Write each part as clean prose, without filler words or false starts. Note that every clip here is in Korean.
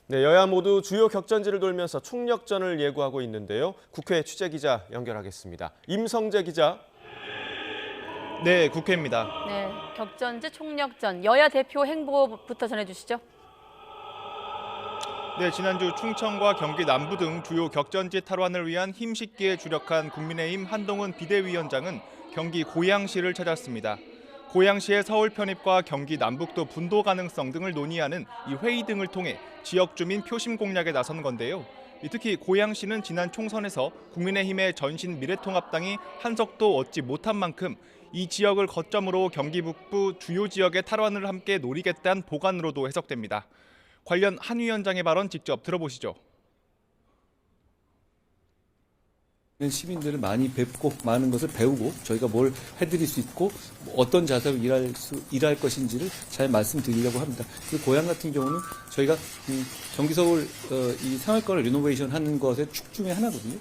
네, 여야 모두 주요 격전지를 돌면서 총력전을 예고하고 있는데요. 국회 취재기자 연결하겠습니다. 임성재 기자. 네, 국회입니다. 네, 격전지 총력전 여야 대표 행보부터 전해주시죠. 네, 지난주 충청과 경기 남부 등 주요 격전지 탈환을 위한 힘싣기에 주력한 국민의힘 한동훈 비대위원장은 경기 고양시를 찾았습니다. 고양시의 서울 편입과 경기 남북도 분도 가능성 등을 논의하는 이 회의 등을 통해 지역 주민 표심 공략에 나선 건데요. 특히 고양시는 지난 총선에서 국민의힘의 전신 미래통합당이 한석도 얻지 못한 만큼 이 지역을 거점으로 경기 북부 주요 지역의 탈환을 함께 노리겠다는 보관으로도 해석됩니다. 관련 한 위원장의 발언 직접 들어보시죠. 시민들을 많이 뵙고 많은 것을 배우고 저희가 뭘 해드릴 수 있고 어떤 자세로 일할 것인지를 잘 말씀드리려고 합니다. 그 고향 같은 경우는 저희가 경기 서울 이 상할거를 리노베이션 하는 것의 축 중에 하나거든요.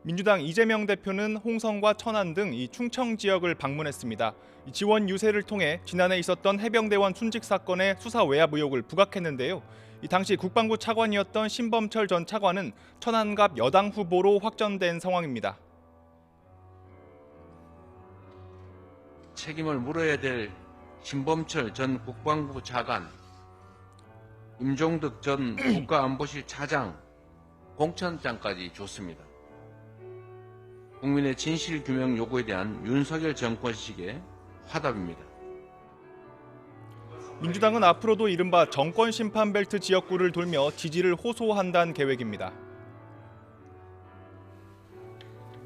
민주당 이재명 대표는 홍성과 천안 등 이 충청 지역을 방문했습니다. 지원 유세를 통해 지난해 있었던 해병대원 순직 사건의 수사 외압 의혹을 부각했는데요. 당시 국방부 차관이었던 신범철 전 차관은 천안갑 여당 후보로 확정된 상황입니다. 책임을 물어야 될 신범철 전 국방부 차관, 임종득 전 국가안보실 차장 공천장까지 줬습니다. 국민의 진실규명 요구에 대한 윤석열 정권식의 화답입니다. 민주당은 앞으로도 이른바 정권 심판 벨트 지역구를 돌며 지지를 호소한다는 계획입니다.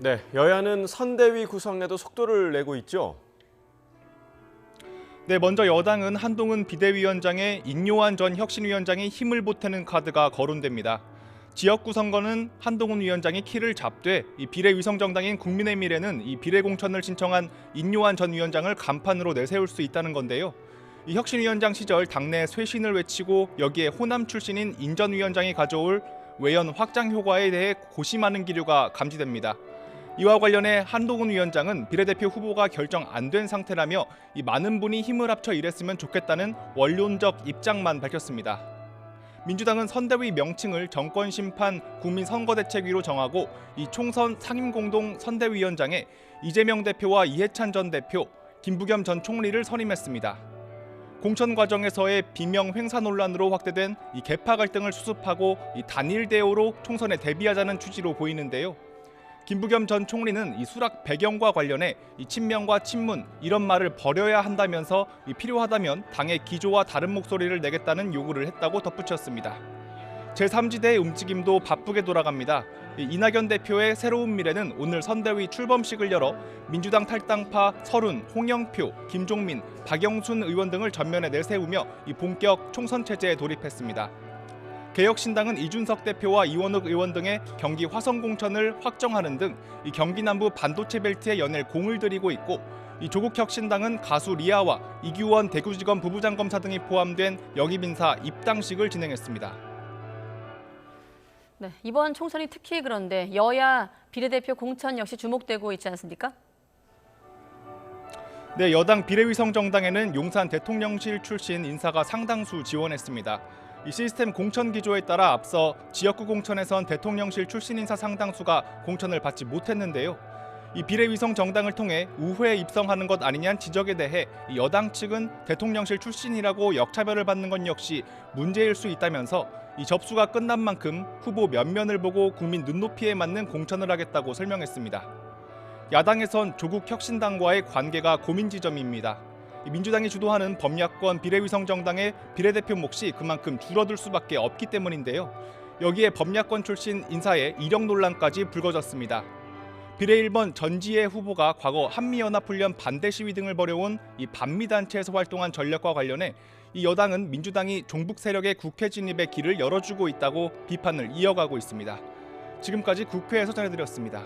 네, 여야는 선대위 구성에도 속도를 내고 있죠. 네, 먼저 여당은 한동훈 비대위원장의 인요한 전 혁신위원장이 힘을 보태는 카드가 거론됩니다. 지역구 선거는 한동훈 위원장이 키를 잡되 이 비례위성정당인 국민의미래는 이 비례공천을 신청한 인요한 전 위원장을 간판으로 내세울 수 있다는 건데요. 이 혁신위원장 시절 당내 쇄신을 외치고 여기에 호남 출신인 인 전 위원장이 가져올 외연 확장 효과에 대해 고심하는 기류가 감지됩니다. 이와 관련해 한동훈 위원장은 비례대표 후보가 결정 안 된 상태라며 이 많은 분이 힘을 합쳐 일했으면 좋겠다는 원론적 입장만 밝혔습니다. 민주당은 선대위 명칭을 정권심판 국민선거대책위로 정하고 이 총선 상임공동 선대위원장에 이재명 대표와 이해찬 전 대표, 김부겸 전 총리를 선임했습니다. 공천 과정에서의 비명 횡사 논란으로 확대된 이 계파 갈등을 수습하고 이 단일 대우로 총선에 대비하자는 취지로 보이는데요. 김부겸 전 총리는 이 수락 배경과 관련해 이 친명과 친문 이런 말을 버려야 한다면서 이 필요하다면 당의 기조와 다른 목소리를 내겠다는 요구를 했다고 덧붙였습니다. 제3지대의 움직임도 바쁘게 돌아갑니다. 이낙연 대표의 새로운 미래는 오늘 선대위 출범식을 열어 민주당 탈당파 설훈, 홍영표, 김종민, 박영순 의원 등을 전면에 내세우며 이 본격 총선 체제에 돌입했습니다. 개혁신당은 이준석 대표와 이원욱 의원 등의 경기 화성 공천을 확정하는 등 이 경기 남부 반도체 벨트에 연일 공을 들이고 있고 이 조국혁신당은 가수 리아와 이규원 대구지검 부부장검사 등이 포함된 역입 인사 입당식을 진행했습니다. 네, 이번 총선이 특히 그런데 여야 비례대표 공천 역시 주목되고 있지 않습니까? 네, 여당 비례위성정당에는 용산 대통령실 출신 인사가 상당수 지원했습니다. 이 시스템 공천 기조에 따라 앞서 지역구 공천에선 대통령실 출신 인사 상당수가 공천을 받지 못했는데요. 이 비례위성 정당을 통해 우회에 입성하는 것 아니냐는 지적에 대해 이 여당 측은 대통령실 출신이라고 역차별을 받는 건 역시 문제일 수 있다면서 이 접수가 끝난 만큼 후보 면면을 보고 국민 눈높이에 맞는 공천을 하겠다고 설명했습니다. 야당에선 조국 혁신당과의 관계가 고민 지점입니다. 민주당이 주도하는 범야권 비례위성정당의 비례대표 몫이 그만큼 줄어들 수밖에 없기 때문인데요. 여기에 범야권 출신 인사의 이력 논란까지 불거졌습니다. 비례 1번 전지혜 후보가 과거 한미연합훈련 반대 시위 등을 벌여온 이 반미단체에서 활동한 전력과 관련해 이 여당은 민주당이 종북 세력의 국회 진입의 길을 열어주고 있다고 비판을 이어가고 있습니다. 지금까지 국회에서 전해드렸습니다.